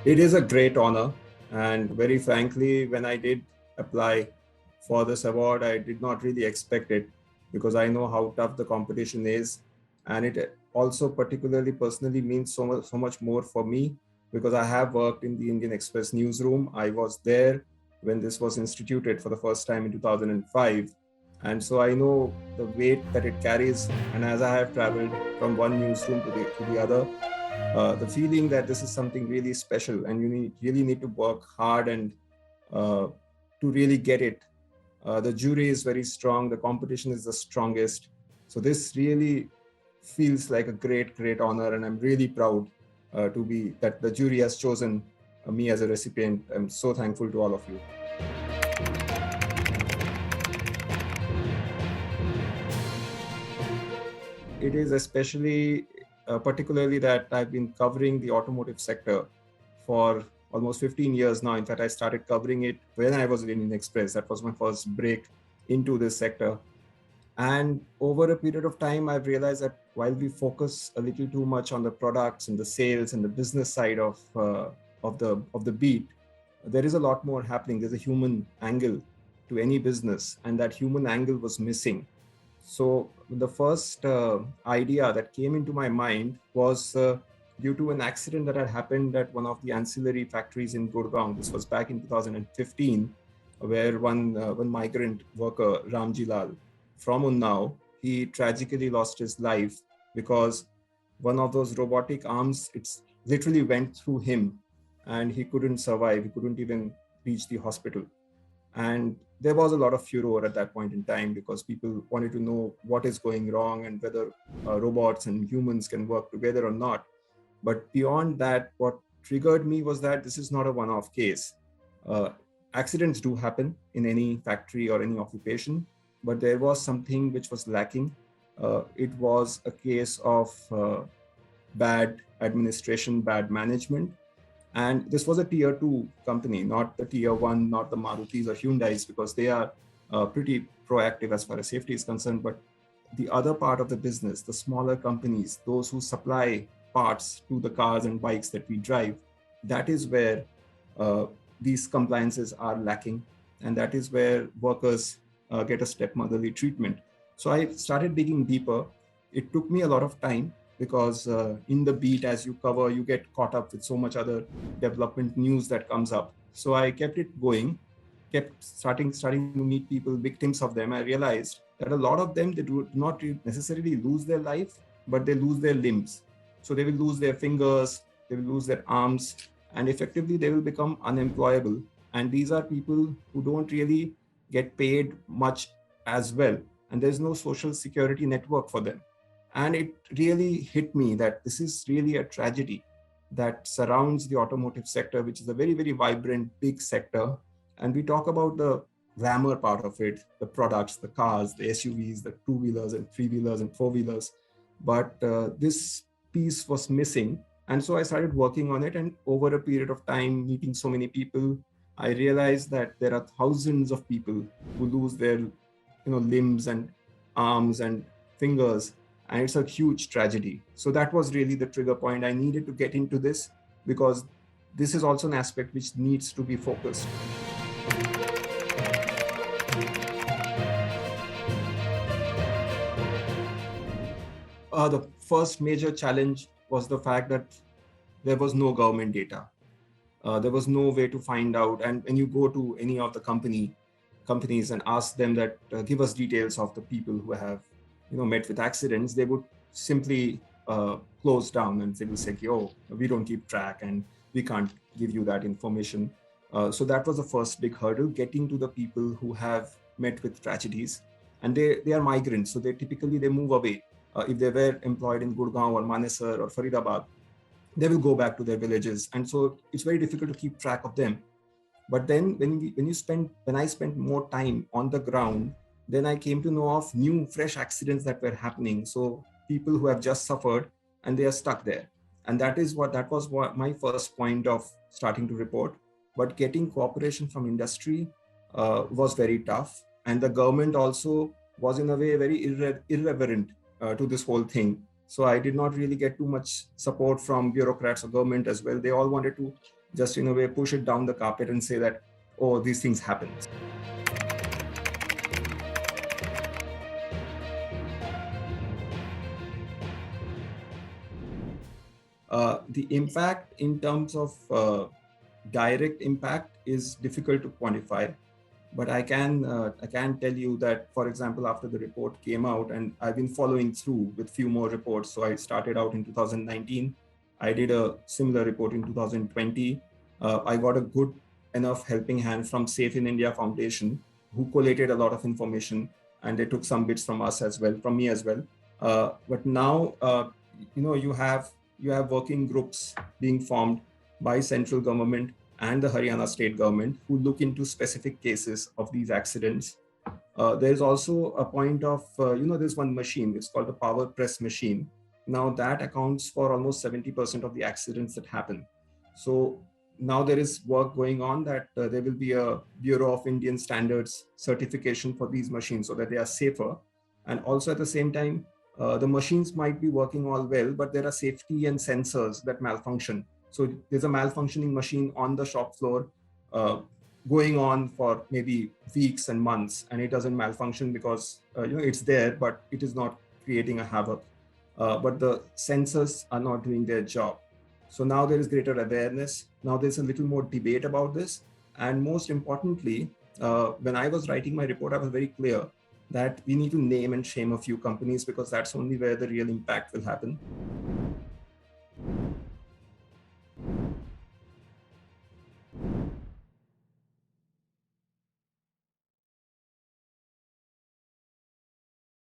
It is a great honor. And very frankly, when I did apply for this award, I did not really expect it because I know how tough the competition is. And it also particularly personally means so much more for me because I have worked in the Indian Express newsroom. I was there when this was instituted for the first time in 2005. And so I know the weight that it carries. And as I have traveled from one newsroom to the other, the feeling that this is something really special and really need to work hard and to really get it. The jury is very strong. The competition is the strongest. So this really feels like a great honor, and I'm really proud to be that the jury has chosen me as a recipient. I'm so thankful to all of you. It is especially particularly that I've been covering the automotive sector for almost 15 years now. In fact, I started covering it when I was in Indian Express. That was my first break into this sector. And over a period of time, I've realized that while we focus a little too much on the products and the sales and the business side of the beat, there is a lot more happening. There's a human angle to any business, and that human angle was missing. So the first idea that came into my mind was due to an accident that had happened at one of the ancillary factories in Gurgaon. This was back in 2015, where one migrant worker, Ramji Lal, from Unnao, he tragically lost his life because one of those robotic arms, it's literally went through him and he couldn't survive. He couldn't even reach the hospital. And there was a lot of furor at that point in time because people wanted to know what is going wrong and whether robots and humans can work together or not. But beyond that, what triggered me was that this is not a one-off case. Uh, Accidents do happen in any factory or any occupation, but there was something which was lacking. It was a case of bad administration, bad management, and this was a tier two company, not the tier one, not the Marutis or Hyundais, because they are pretty proactive as far as safety is concerned. But the other part of the business, the smaller companies, those who supply parts to the cars and bikes that we drive, that is where uh, these compliances are lacking. And that is where workers get a stepmotherly treatment. So I started digging deeper. It took me a lot of time because in the beat, as you cover, you get caught up with so much other development news that comes up. So I kept it going, kept starting to meet people, victims of them. I realized that a lot of them, they do not necessarily lose their life, but they lose their limbs. So they will lose their fingers, they will lose their arms, and effectively they will become unemployable. And these are people who don't really get paid much as well, and there's no social security network for them. And it really hit me that this is really a tragedy that surrounds the automotive sector, which is a very vibrant, big sector. And we talk about the glamour part of it, the products, the cars, the SUVs, the two-wheelers and three-wheelers and four-wheelers. But this piece was missing. And so I started working on it. And over a period of time, meeting so many people, I realized that there are thousands of people who lose their limbs and arms and fingers, and it's a huge tragedy. So that was really the trigger point. I needed to get into this because this is also an aspect which needs to be focused. The first major challenge was the fact that there was no government data. There was no way to find out. And when you go to any of the companies and ask them that give us details of the people who have met with accidents, they would simply close down and they will say, oh, we don't keep track and we can't give you that information. So that was the first big hurdle, getting to the people who have met with tragedies. And they are migrants, so they move away. If they were employed in Gurgaon or Manesar or Faridabad, they will go back to their villages. And so it's very difficult to keep track of them. But then when I spent more time on the ground, then I came to know of new fresh accidents that were happening. So people who have just suffered and they are stuck there. And that was what my first point of starting to report. But getting cooperation from industry was very tough. And the government also was in a way very irreverent to this whole thing. So I did not really get too much support from bureaucrats or government as well. They all wanted to just in a way push it down the carpet and say that, oh, these things happen. The impact in terms of direct impact is difficult to quantify, but I can tell you that, for example, after the report came out, and I've been following through with few more reports. So I started out in 2019. I did a similar report in 2020. I got a good enough helping hand from Safe in India Foundation, who collated a lot of information, and they took some bits from us as well, from me as well. But now, you have working groups being formed by central government and the Haryana state government who look into specific cases of these accidents. There's also a point of, there's one machine, it's called the power press machine. Now that accounts for almost 70% of the accidents that happen. So now there is work going on that there will be a Bureau of Indian Standards certification for these machines so that they are safer. And also at the same time, the machines might be working all well, but there are safety and sensors that malfunction. So there's a malfunctioning machine on the shop floor going on for maybe weeks and months, and it doesn't malfunction because it's there, but it is not creating a havoc. But the sensors are not doing their job. So now there is greater awareness. Now there's a little more debate about this. And most importantly, when I was writing my report, I was very clear that we need to name and shame a few companies because that's only where the real impact will happen.